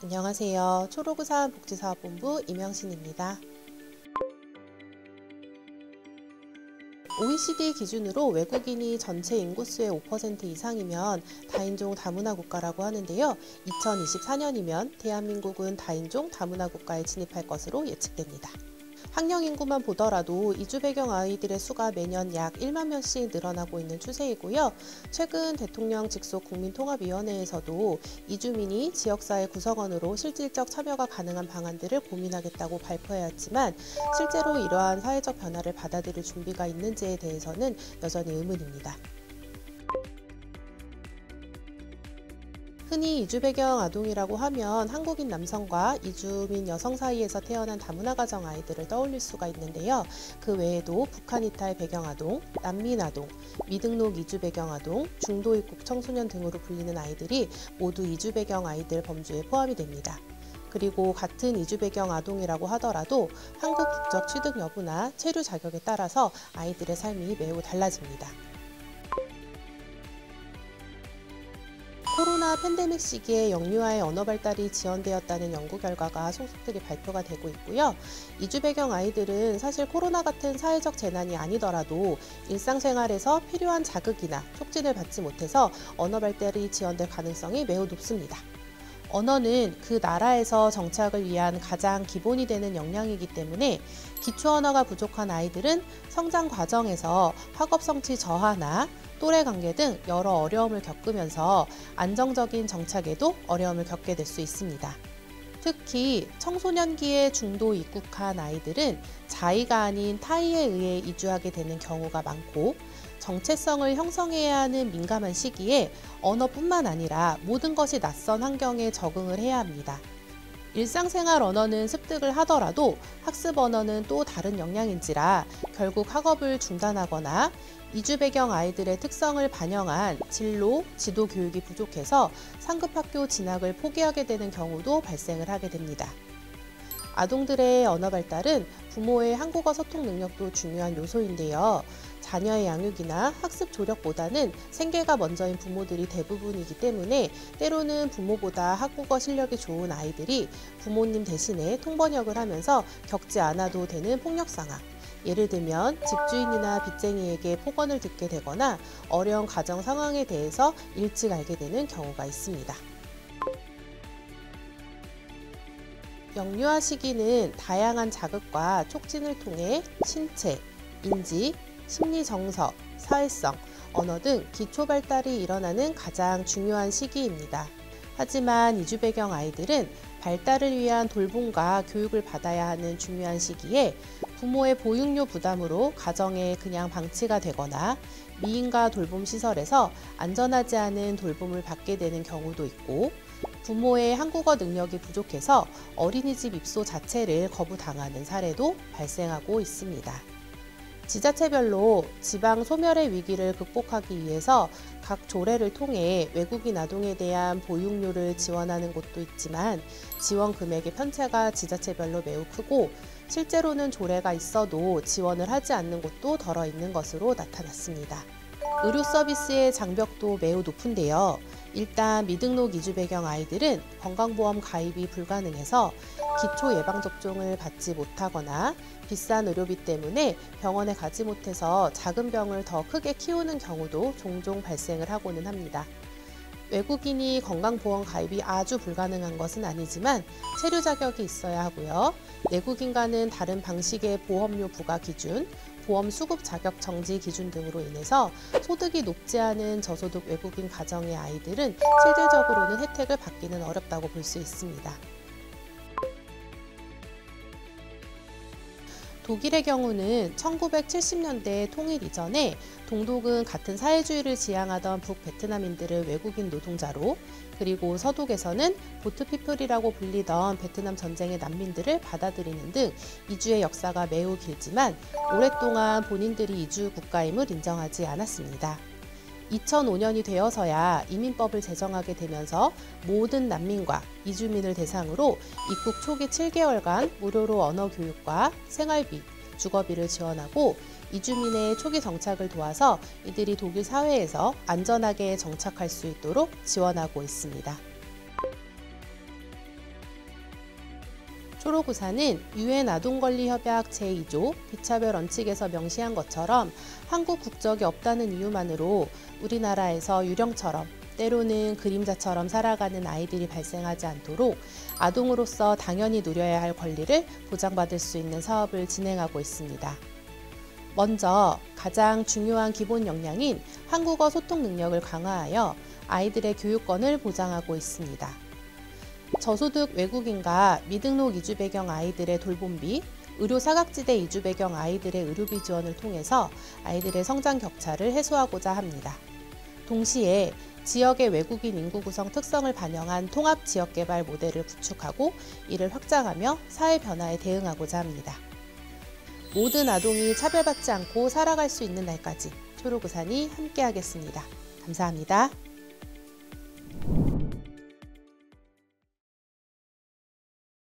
안녕하세요. 초록우산복지사업본부 임영신입니다. OECD 기준으로 외국인이 전체 인구수의 5% 이상이면 다인종 다문화 국가라고 하는데요. 2024년이면 대한민국은 다인종 다문화 국가에 진입할 것으로 예측됩니다. 학령 인구만 보더라도 이주 배경 아이들의 수가 매년 약 1만 명씩 늘어나고 있는 추세이고요. 최근 대통령 직속 국민통합위원회에서도 이주민이 지역사회 구성원으로 실질적 참여가 가능한 방안들을 고민하겠다고 발표하였지만 실제로 이러한 사회적 변화를 받아들일 준비가 있는지에 대해서는 여전히 의문입니다. 흔히 이주 배경 아동이라고 하면 한국인 남성과 이주민 여성 사이에서 태어난 다문화 가정 아이들을 떠올릴 수가 있는데요. 그 외에도 북한 이탈 배경 아동, 난민 아동, 미등록 이주 배경 아동, 중도 입국 청소년 등으로 불리는 아이들이 모두 이주 배경 아이들 범주에 포함이 됩니다. 그리고 같은 이주 배경 아동이라고 하더라도 한국 국적 취득 여부나 체류 자격에 따라서 아이들의 삶이 매우 달라집니다. 코로나 팬데믹 시기에 영유아의 언어 발달이 지연되었다는 연구 결과가 속속들이 발표가 되고 있고요. 이주 배경 아이들은 사실 코로나 같은 사회적 재난이 아니더라도 일상생활에서 필요한 자극이나 촉진을 받지 못해서 언어 발달이 지연될 가능성이 매우 높습니다. 언어는 그 나라에서 정착을 위한 가장 기본이 되는 역량이기 때문에 기초 언어가 부족한 아이들은 성장 과정에서 학업 성취 저하나 또래 관계 등 여러 어려움을 겪으면서 안정적인 정착에도 어려움을 겪게 될 수 있습니다. 특히 청소년기에 중도 입국한 아이들은 자의가 아닌 타의에 의해 이주하게 되는 경우가 많고 정체성을 형성해야 하는 민감한 시기에 언어뿐만 아니라 모든 것이 낯선 환경에 적응을 해야 합니다. 일상생활 언어는 습득을 하더라도 학습 언어는 또 다른 역량인지라 결국 학업을 중단하거나 이주 배경 아이들의 특성을 반영한 진로, 지도 교육이 부족해서 상급 학교 진학을 포기하게 되는 경우도 발생을 하게 됩니다. 아동들의 언어 발달은 부모의 한국어 소통 능력도 중요한 요소인데요. 자녀의 양육이나 학습 조력보다는 생계가 먼저인 부모들이 대부분이기 때문에 때로는 부모보다 한국어 실력이 좋은 아이들이 부모님 대신에 통번역을 하면서 겪지 않아도 되는 폭력 상황, 예를 들면 집주인이나 빚쟁이에게 폭언을 듣게 되거나 어려운 가정 상황에 대해서 일찍 알게 되는 경우가 있습니다. 영유아 시기는 다양한 자극과 촉진을 통해 신체, 인지, 심리 정서, 사회성, 언어 등 기초 발달이 일어나는 가장 중요한 시기입니다. 하지만 이주 배경 아이들은 발달을 위한 돌봄과 교육을 받아야 하는 중요한 시기에 부모의 보육료 부담으로 가정에 그냥 방치가 되거나 미인가 돌봄 시설에서 안전하지 않은 돌봄을 받게 되는 경우도 있고 부모의 한국어 능력이 부족해서 어린이집 입소 자체를 거부당하는 사례도 발생하고 있습니다. 지자체별로 지방 소멸의 위기를 극복하기 위해서 각 조례를 통해 외국인 아동에 대한 보육료를 지원하는 곳도 있지만 지원 금액의 편차가 지자체별로 매우 크고 실제로는 조례가 있어도 지원을 하지 않는 곳도 덜어 있는 것으로 나타났습니다. 의료 서비스의 장벽도 매우 높은데요. 일단 미등록 이주 배경 아이들은 건강보험 가입이 불가능해서 기초 예방접종을 받지 못하거나 비싼 의료비 때문에 병원에 가지 못해서 작은 병을 더 크게 키우는 경우도 종종 발생을 하고는 합니다. 외국인이 건강보험 가입이 아주 불가능한 것은 아니지만 체류 자격이 있어야 하고요. 내국인과는 다른 방식의 보험료 부과 기준, 보험 수급 자격 정지 기준 등으로 인해서 소득이 높지 않은 저소득 외국인 가정의 아이들은 실질적으로는 혜택을 받기는 어렵다고 볼 수 있습니다. 독일의 경우는 1970년대 통일 이전에 동독은 같은 사회주의를 지향하던 북베트남인들을 외국인 노동자로, 그리고 서독에서는 보트피플이라고 불리던 베트남 전쟁의 난민들을 받아들이는 등 이주의 역사가 매우 길지만 오랫동안 본인들이 이주 국가임을 인정하지 않았습니다. 2005년이 되어서야 이민법을 제정하게 되면서 모든 난민과 이주민을 대상으로 입국 초기 7개월간 무료로 언어 교육과 생활비, 주거비를 지원하고 이주민의 초기 정착을 도와서 이들이 독일 사회에서 안전하게 정착할 수 있도록 지원하고 있습니다. 초록우산은 유엔 아동권리협약 제2조 비차별 원칙에서 명시한 것처럼 한국 국적이 없다는 이유만으로 우리나라에서 유령처럼 때로는 그림자처럼 살아가는 아이들이 발생하지 않도록 아동으로서 당연히 누려야 할 권리를 보장받을 수 있는 사업을 진행하고 있습니다. 먼저 가장 중요한 기본 역량인 한국어 소통 능력을 강화하여 아이들의 교육권을 보장하고 있습니다. 저소득 외국인과 미등록 이주 배경 아이들의 돌봄비, 의료 사각지대 이주 배경 아이들의 의료비 지원을 통해서 아이들의 성장 격차를 해소하고자 합니다. 동시에 지역의 외국인 인구 구성 특성을 반영한 통합 지역 개발 모델을 구축하고 이를 확장하며 사회 변화에 대응하고자 합니다. 모든 아동이 차별받지 않고 살아갈 수 있는 날까지 초록우산이 함께하겠습니다. 감사합니다.